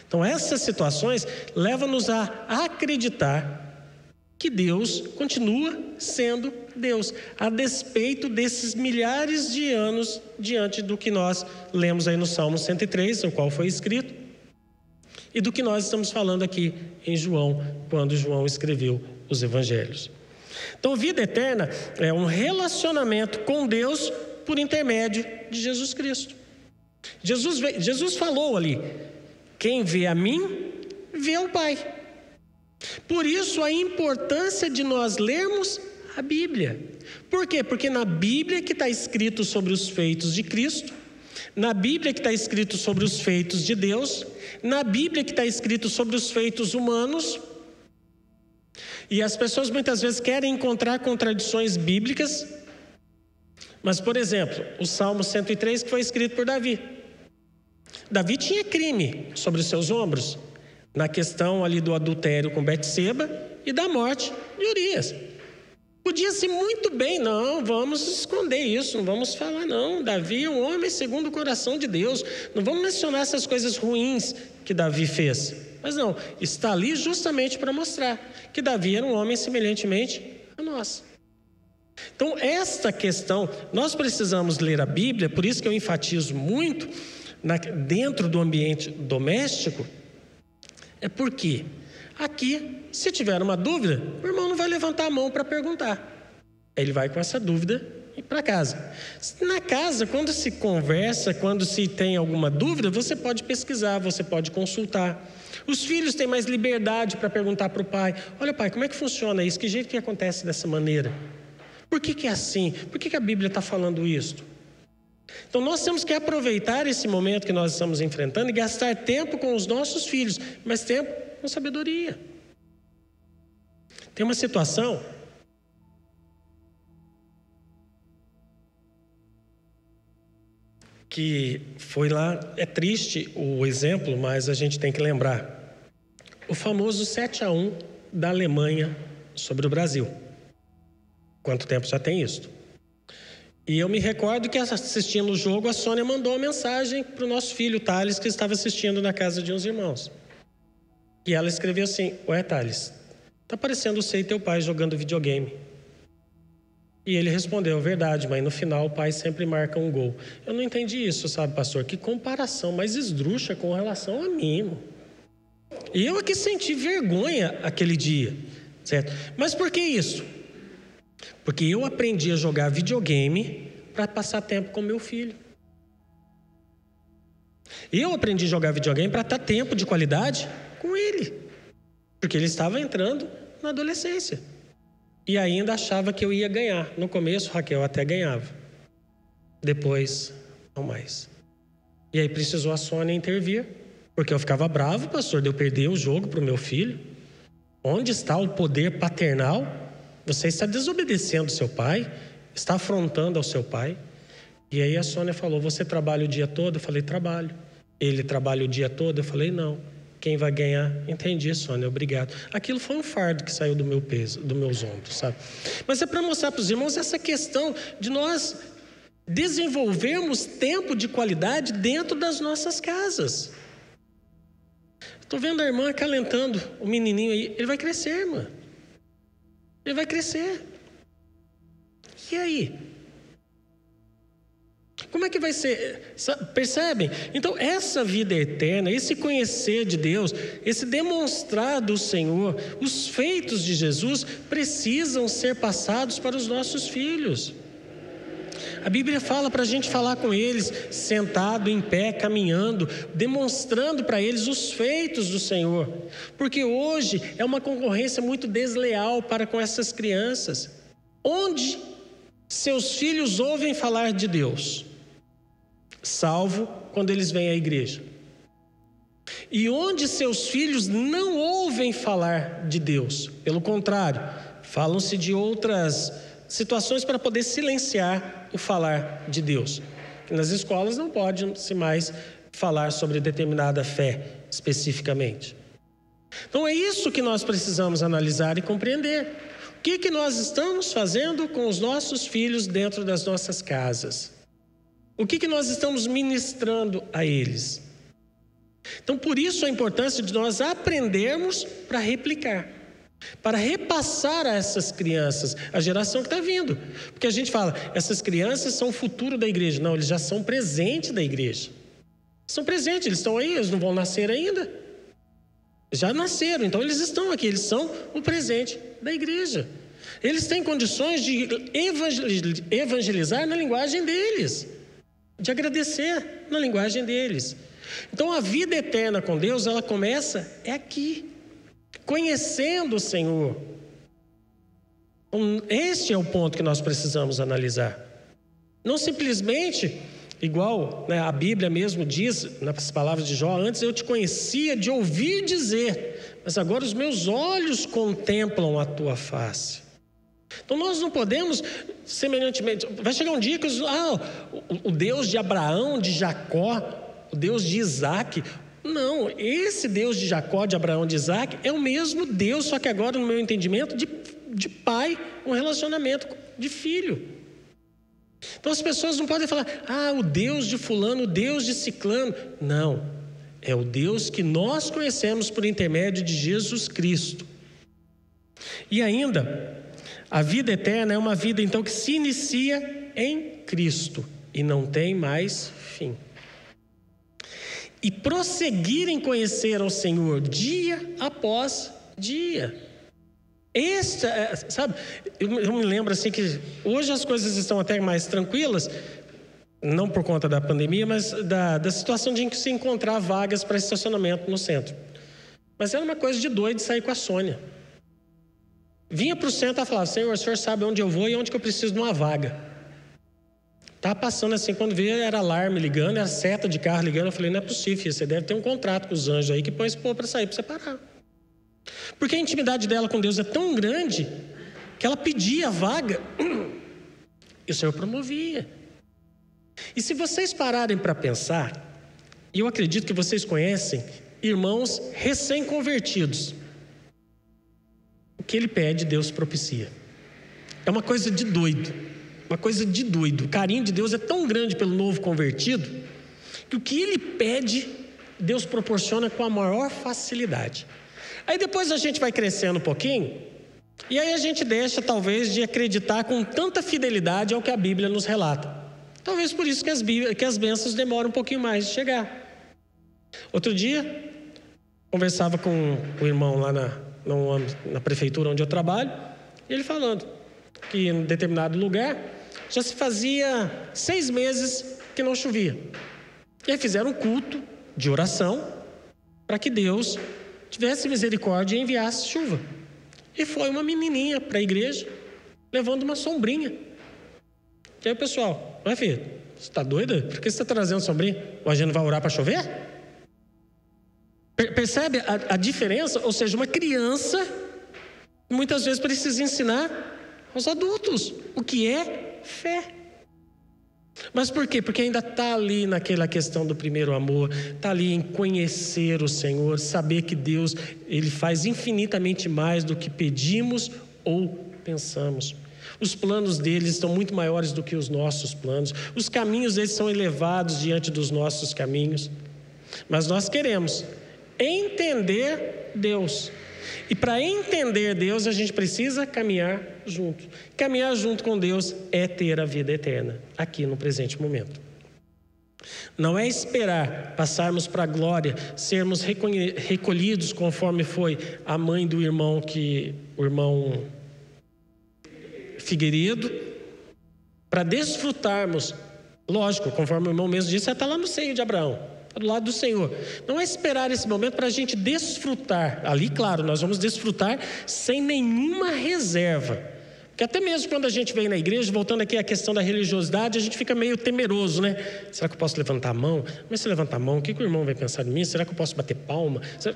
Então essas situações levam-nos a acreditar que Deus continua sendo Deus, a despeito desses milhares de anos diante do que nós lemos aí no Salmo 103, o qual foi escrito, e do que nós estamos falando aqui em João, quando João escreveu os evangelhos. Então, vida eterna é um relacionamento com Deus por intermédio de Jesus Cristo. Jesus falou ali: quem vê a mim, vê o Pai. Por isso a importância de nós lermos a Bíblia. Por quê? Porque na Bíblia que está escrito sobre os feitos de Cristo, na Bíblia que está escrito sobre os feitos de Deus, na Bíblia que está escrito sobre os feitos humanos. E as pessoas muitas vezes querem encontrar contradições bíblicas, mas, por exemplo, o Salmo 103 que foi escrito por Davi. Davi tinha crime sobre os seus ombros, na questão ali do adultério com Betseba e da morte de Urias. Podia-se muito bem: não, vamos esconder isso, não vamos falar não, Davi é um homem segundo o coração de Deus, não vamos mencionar essas coisas ruins que Davi fez. Mas não, está ali justamente para mostrar que Davi era um homem semelhantemente a nós. Então esta questão, nós precisamos ler a Bíblia, por isso que eu enfatizo muito dentro do ambiente doméstico, é porque aqui, se tiver uma dúvida, o irmão não vai levantar a mão para perguntar. Ele vai com essa dúvida para casa. Na casa, quando se conversa, quando se tem alguma dúvida, você pode pesquisar, você pode consultar. Os filhos têm mais liberdade para perguntar para o pai: olha, pai, como é que funciona isso? Que jeito que acontece dessa maneira? Por que é assim? Por que a Bíblia está falando isso? Então nós temos que aproveitar esse momento que nós estamos enfrentando e gastar tempo com os nossos filhos, mas tempo com sabedoria. Tem uma situação que foi lá, é triste o exemplo, mas a gente tem que lembrar. O famoso 7-1 da Alemanha sobre o Brasil. Quanto tempo já tem isso? E eu me recordo que, assistindo o jogo, a Sônia mandou uma mensagem para o nosso filho, Thales, que estava assistindo na casa de uns irmãos. E ela escreveu assim: ué, Thales, está parecendo você e teu pai jogando videogame. E ele respondeu: verdade, mas no final o pai sempre marca um gol. Eu não entendi isso, sabe, pastor? Que comparação mais esdrúxula com relação a mim. E eu aqui senti vergonha aquele dia. certo? Mas por que isso? Porque eu aprendi a jogar videogame para passar tempo com meu filho. Eu aprendi a jogar videogame para estar tempo de qualidade com ele, porque ele estava entrando na adolescência e ainda achava que eu ia ganhar. No começo, Raquel até ganhava, depois não mais. E aí precisou a Sônia intervir, porque eu ficava bravo, pastor, de eu perder o jogo para o meu filho. Onde está o poder paternal? Você está desobedecendo seu pai, está afrontando ao seu pai. E aí a Sônia falou, você trabalha o dia todo? Eu falei, trabalho. Ele trabalha o dia todo? Eu falei, não. Quem vai ganhar? Entendi, Sônia, obrigado. Aquilo foi um fardo que saiu do meu peso, dos meus ombros, sabe? Mas é para mostrar para os irmãos essa questão de nós desenvolvermos tempo de qualidade dentro das nossas casas. Estou vendo a irmã acalentando o menininho aí. Ele vai crescer, irmã. Ele vai crescer. E aí? Como é que vai ser? Percebem? Então, essa vida eterna, esse conhecer de Deus, esse demonstrar do Senhor, os feitos de Jesus, precisam ser passados para os nossos filhos. A Bíblia fala para a gente falar com eles, sentado, em pé, caminhando, demonstrando para eles os feitos do Senhor. Porque hoje é uma concorrência muito desleal para com essas crianças. Onde seus filhos ouvem falar de Deus? Salvo quando eles vêm à igreja. E onde seus filhos não ouvem falar de Deus? Pelo contrário, falam-se de outras situações para poder silenciar o falar de Deus. Nas escolas não pode-se mais falar sobre determinada fé especificamente. Então é isso que nós precisamos analisar e compreender. O que nós estamos fazendo com os nossos filhos dentro das nossas casas? O que nós estamos ministrando a eles? Então por isso a importância de nós aprendermos para replicar, para repassar a essas crianças, a geração que está vindo. Porque a gente fala, essas crianças são o futuro da igreja. Não, eles já são presente da igreja. São presentes, eles estão aí, eles não vão nascer ainda. Já nasceram, então eles estão aqui, eles são o presente da igreja. Eles têm condições de evangelizar na linguagem deles, de agradecer na linguagem deles. Então a vida eterna com Deus, ela começa aqui, conhecendo o Senhor. Este é o ponto que nós precisamos analisar. Não simplesmente, igual, né, a Bíblia mesmo diz, nas palavras de Jó, antes eu te conhecia de ouvir dizer, mas agora os meus olhos contemplam a tua face. Então nós não podemos, semelhantemente, vai chegar um dia que o Deus de Abraão, de Jacó, o Deus de Isaac, não, esse Deus de Jacó, de Abraão, de Isaac, é o mesmo Deus, só que agora no meu entendimento, de pai, um relacionamento de filho. Então as pessoas não podem falar, o Deus de fulano, o Deus de ciclano. Não, é o Deus que nós conhecemos por intermédio de Jesus Cristo. E ainda, a vida eterna é uma vida então que se inicia em Cristo e não tem mais fim. E prosseguir em conhecer ao Senhor dia após dia. Sabe, eu me lembro assim que hoje as coisas estão até mais tranquilas, não por conta da pandemia, mas da situação de se encontrar vagas para estacionamento no centro. Mas era uma coisa de doido sair com a Sônia. Vinha para o centro e falava, Senhor, o Senhor sabe onde eu vou e onde que eu preciso de uma vaga. Estava passando assim, quando veio era alarme ligando, era seta de carro ligando. Eu falei, não é possível, filho, você deve ter um contrato com os anjos aí que põe esse povo para sair, para você parar. Porque a intimidade dela com Deus é tão grande que ela pedia a vaga e o Senhor promovia. E se vocês pararem para pensar, e eu acredito que vocês conhecem irmãos recém-convertidos, o que ele pede, Deus propicia. É uma coisa de doido. Uma coisa de doido. O carinho de Deus é tão grande pelo novo convertido que o que ele pede, Deus proporciona com a maior facilidade. Aí depois a gente vai crescendo um pouquinho e aí a gente deixa talvez de acreditar com tanta fidelidade ao que a Bíblia nos relata. Talvez por isso que as bênçãos demoram um pouquinho mais de chegar. Outro dia, conversava com o irmão lá na prefeitura onde eu trabalho, e ele falando que em determinado lugar já se fazia 6 meses que não chovia. E aí fizeram um culto de oração para que Deus tivesse misericórdia e enviasse chuva. E foi uma menininha para a igreja levando uma sombrinha. E aí o pessoal, ué filho, você está doida? Por que você está trazendo sombrinha? Ou a gente não vai orar para chover? Percebe a diferença? Ou seja, uma criança muitas vezes precisa ensinar aos adultos o que é fé. Mas por quê? Porque ainda está ali naquela questão do primeiro amor, está ali em conhecer o Senhor, saber que Deus, Ele faz infinitamente mais do que pedimos ou pensamos. Os planos deles estão muito maiores do que os nossos planos. Os caminhos deles são elevados diante dos nossos caminhos. Mas nós queremos entender Deus. E para entender Deus, a gente precisa caminhar junto. Caminhar junto com Deus é ter a vida eterna, aqui no presente momento. Não é esperar passarmos para a glória, sermos recolhidos conforme foi a mãe do irmão, o irmão Figueiredo, para desfrutarmos, lógico, conforme o irmão mesmo disse, está lá no seio de Abraão, está do lado do Senhor. Não é esperar esse momento para a gente desfrutar. Ali, claro, nós vamos desfrutar sem nenhuma reserva. Porque até mesmo quando a gente vem na igreja, voltando aqui à questão da religiosidade, a gente fica meio temeroso, né? Será que eu posso levantar a mão? Mas se levantar a mão, o que o irmão vai pensar de mim? Será que eu posso bater palma? Então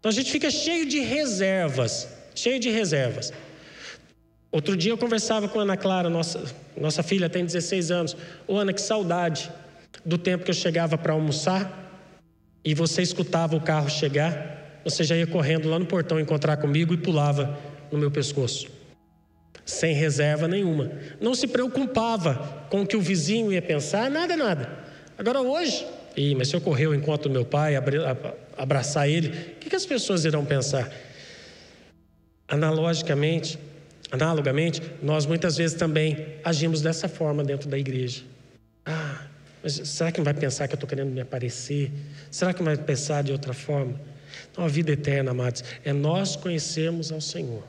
a gente fica cheio de reservas, Outro dia eu conversava com a Ana Clara, nossa filha tem 16 anos. Ô Ana, que saudade do tempo que eu chegava para almoçar e você escutava o carro chegar, você já ia correndo lá no portão encontrar comigo e pulava no meu pescoço, sem reserva nenhuma. Não se preocupava com o que o vizinho ia pensar, nada. Agora hoje, mas se eu correr ao encontro do meu pai, abraçar ele, o que as pessoas irão pensar? Analogamente, nós muitas vezes também agimos dessa forma dentro da igreja. Mas será que não vai pensar que eu estou querendo me aparecer? Será que não vai pensar de outra forma? Então a vida eterna, amados, é nós conhecermos ao Senhor.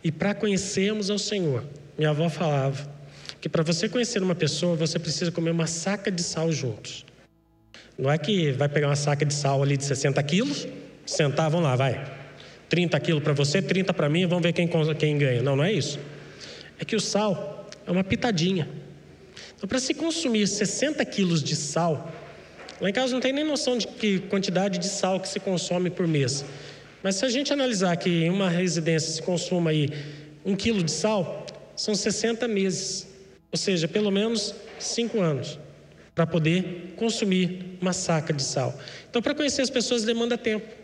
E para conhecermos ao Senhor, minha avó falava que para você conhecer uma pessoa, você precisa comer uma saca de sal juntos. Não é que vai pegar uma saca de sal ali de 60 quilos, sentar, vamos lá, vai. 30 quilos para você, 30 para mim, vamos ver quem ganha. Não é isso. É que o sal é uma pitadinha. Então, para se consumir 60 quilos de sal, lá em casa não tem nem noção de que quantidade de sal que se consome por mês. Mas se a gente analisar que em uma residência se consuma aí 1 quilo de sal, são 60 meses. Ou seja, pelo menos 5 anos para poder consumir uma saca de sal. Então, para conhecer as pessoas demanda tempo.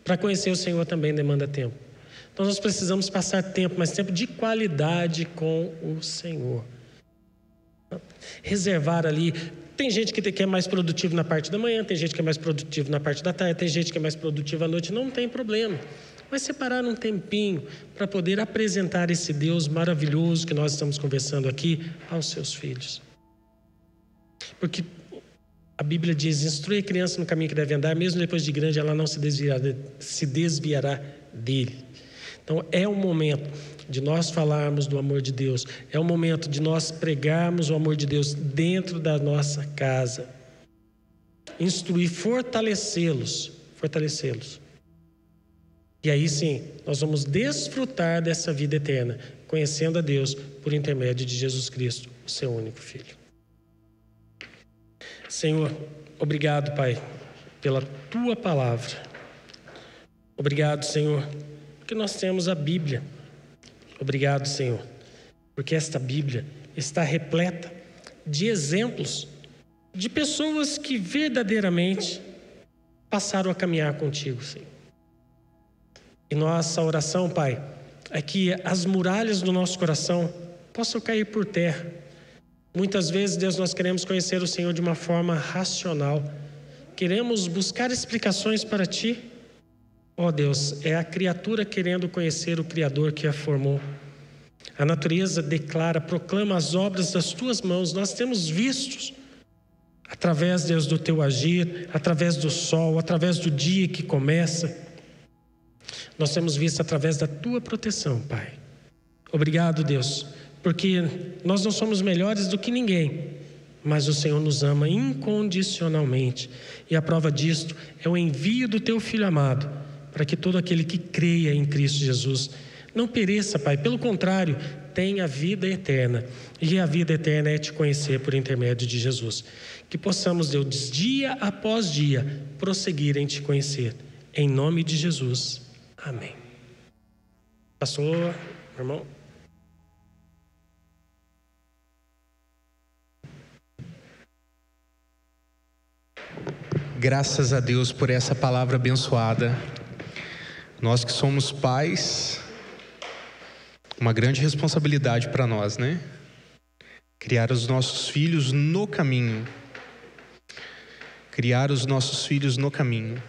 Para conhecer o Senhor também demanda tempo. Então nós precisamos passar tempo, mas tempo de qualidade com o Senhor. Reservar ali. Tem gente que é mais produtivo na parte da manhã, tem gente que é mais produtivo na parte da tarde, tem gente que é mais produtiva à noite, não tem problema. Mas separar um tempinho para poder apresentar esse Deus maravilhoso que nós estamos conversando aqui aos seus filhos. Porque a Bíblia diz, instrui a criança no caminho que deve andar, mesmo depois de grande ela não se desviará dele. Então é o momento de nós falarmos do amor de Deus, é o momento de nós pregarmos o amor de Deus dentro da nossa casa. Instruir, fortalecê-los. E aí sim, nós vamos desfrutar dessa vida eterna, conhecendo a Deus por intermédio de Jesus Cristo, o seu único Filho. Senhor, obrigado, Pai, pela Tua palavra. Obrigado, Senhor, porque nós temos a Bíblia. Obrigado, Senhor, porque esta Bíblia está repleta de exemplos de pessoas que verdadeiramente passaram a caminhar contigo, Senhor. E nossa oração, Pai, é que as muralhas do nosso coração possam cair por terra. Muitas vezes, Deus, nós queremos conhecer o Senhor de uma forma racional. Queremos buscar explicações para Ti. Ó Deus, é a criatura querendo conhecer o Criador que a formou. A natureza declara, proclama as obras das Tuas mãos. Nós temos vistos, através, Deus, do Teu agir, através do sol, através do dia que começa. nós temos visto através da Tua proteção, Pai. Obrigado, Deus, porque nós não somos melhores do que ninguém, mas o Senhor nos ama incondicionalmente. E a prova disto é o envio do Teu Filho amado, para que todo aquele que creia em Cristo Jesus não pereça, Pai, pelo contrário, tenha vida eterna. E a vida eterna é te conhecer por intermédio de Jesus. Que possamos, Deus, dia após dia, prosseguir em te conhecer. Em nome de Jesus. Amém. Pastor, irmão. Graças a Deus por essa palavra abençoada. Nós que somos pais, uma grande responsabilidade para nós, né? Criar os nossos filhos no caminho. Criar os nossos filhos no caminho.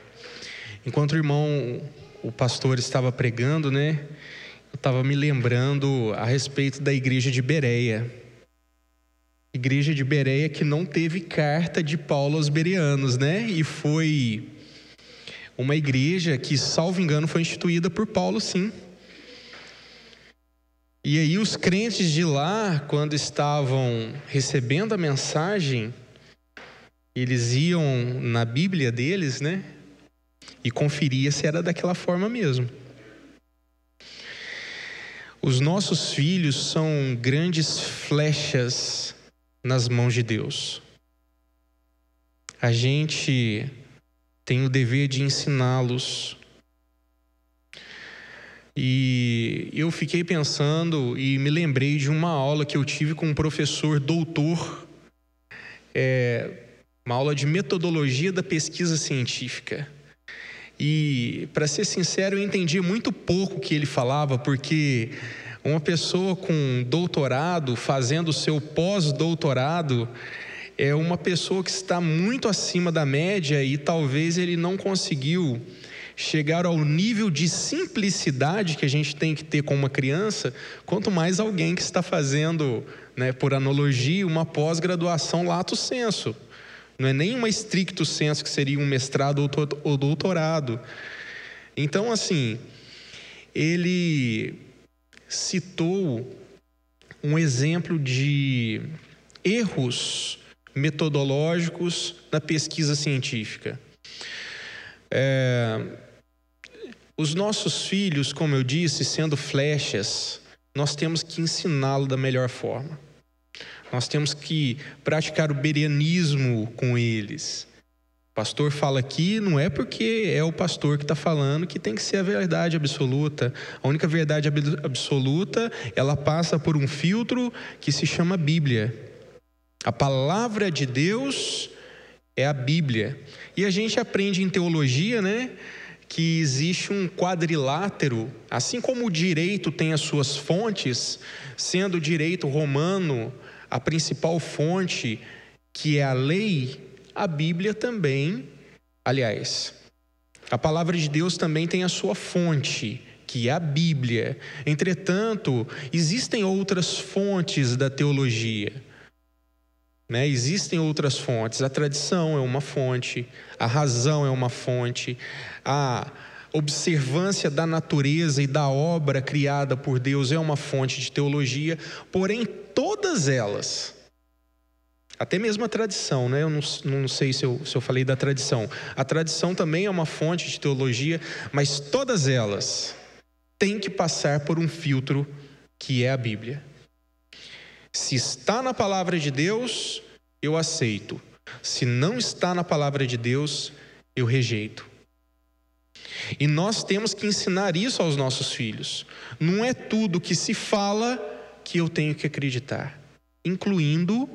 Enquanto o pastor estava pregando, né? Eu estava me lembrando a respeito da igreja de Bereia. Igreja de Bereia que não teve carta de Paulo aos bereanos, né? E foi uma igreja que, salvo engano, foi instituída por Paulo, sim. E aí os crentes de lá, quando estavam recebendo a mensagem, eles iam na Bíblia deles, né? E conferia se era daquela forma mesmo. Os nossos filhos são grandes flechas nas mãos de Deus. A gente tem o dever de ensiná-los. E eu fiquei pensando e me lembrei de uma aula que eu tive com um professor doutor, uma aula de metodologia da pesquisa científica. E, para ser sincero, eu entendi muito pouco o que ele falava, porque uma pessoa com doutorado, fazendo o seu pós-doutorado, é uma pessoa que está muito acima da média e talvez ele não conseguiu chegar ao nível de simplicidade que a gente tem que ter com uma criança, quanto mais alguém que está fazendo, né, por analogia, uma pós-graduação lato sensu. Não é nem uma stricto sensu, que seria um mestrado ou doutorado. Então, assim, ele citou um exemplo de erros metodológicos na pesquisa científica. Os nossos filhos, como eu disse, sendo flechas, nós temos que ensiná-lo da melhor forma. Nós temos que praticar o bereanismo com eles. O pastor fala aqui, não é porque é o pastor que está falando que tem que ser a verdade absoluta. A única verdade absoluta, ela passa por um filtro que se chama Bíblia. A palavra de Deus é a Bíblia. E a gente aprende em teologia, né, que existe um quadrilátero, assim como o direito tem as suas fontes, sendo o direito romano a principal fonte, que é a lei, a Bíblia também, aliás, a palavra de Deus também tem a sua fonte, que é a Bíblia. Entretanto, existem outras fontes da teologia, né? Existem outras fontes. A tradição é uma fonte, a razão é uma fonte, a observância da natureza e da obra criada por Deus é uma fonte de teologia, porém todas elas, até mesmo a tradição, né? Eu não sei se eu falei da tradição. A tradição também é uma fonte de teologia, mas todas elas têm que passar por um filtro que é a Bíblia. Se está na palavra de Deus, eu aceito. Se não está na palavra de Deus, eu rejeito. E nós temos que ensinar isso aos nossos filhos. Não é tudo que se fala que eu tenho que acreditar, incluindo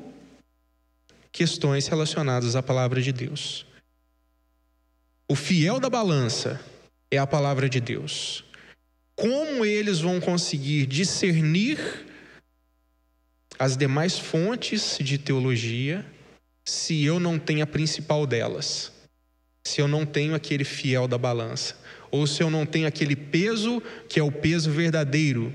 questões relacionadas à palavra de Deus. O fiel da balança é a palavra de Deus. Como eles vão conseguir discernir as demais fontes de teologia se eu não tenho a principal delas? Se eu não tenho aquele fiel da balança, ou se eu não tenho aquele peso que é o peso verdadeiro.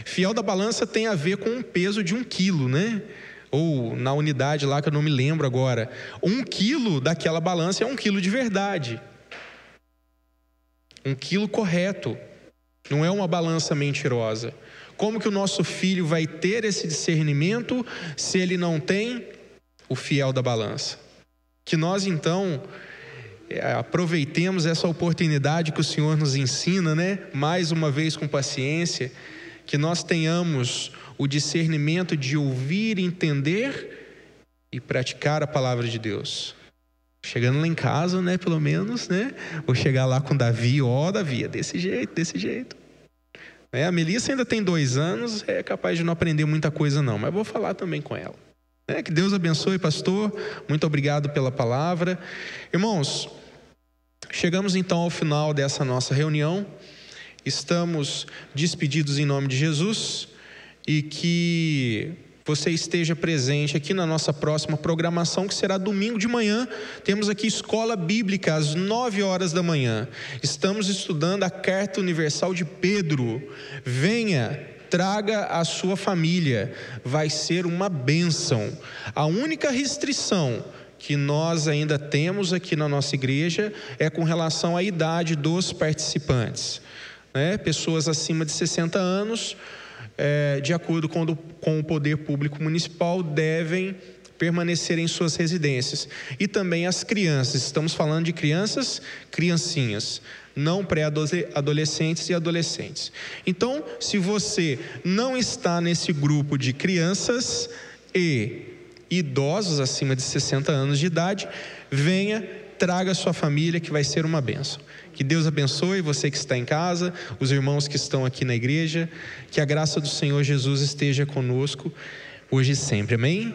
Fiel da balança tem a ver com o peso de 1 quilo, né? Ou na unidade lá que eu não me lembro agora. 1 quilo daquela balança é 1 quilo de verdade. um quilo correto, não é uma balança mentirosa. Como que o nosso filho vai ter esse discernimento se ele não tem o fiel da balança? Que nós então aproveitemos essa oportunidade que o Senhor nos ensina, né? Mais uma vez com paciência, que nós tenhamos o discernimento de ouvir, entender e praticar a palavra de Deus. Chegando lá em casa, né, pelo menos, né? Vou chegar lá com Davi, Davi, é desse jeito. A Melissa ainda tem 2 anos, é capaz de não aprender muita coisa não, mas vou falar também com ela. Que Deus abençoe, pastor, muito obrigado pela palavra. Irmãos, chegamos então ao final dessa nossa reunião, estamos despedidos em nome de Jesus e que você esteja presente aqui na nossa próxima programação, que será domingo de manhã. Temos aqui Escola Bíblica às 9 horas da manhã. Estamos estudando a Carta Universal de Pedro. Venha, traga a sua família, vai ser uma bênção. A única restrição que nós ainda temos aqui na nossa igreja é com relação à idade dos participantes, né? Pessoas acima de 60 anos, de acordo com o poder público municipal, devem permanecer em suas residências. E também as crianças, estamos falando de criancinhas, não pré-adolescentes e adolescentes. Então, se você não está nesse grupo de crianças e idosos acima de 60 anos de idade, venha, traga a sua família, que vai ser uma bênção. Que Deus abençoe você que está em casa, os irmãos que estão aqui na igreja, que a graça do Senhor Jesus esteja conosco hoje e sempre, amém?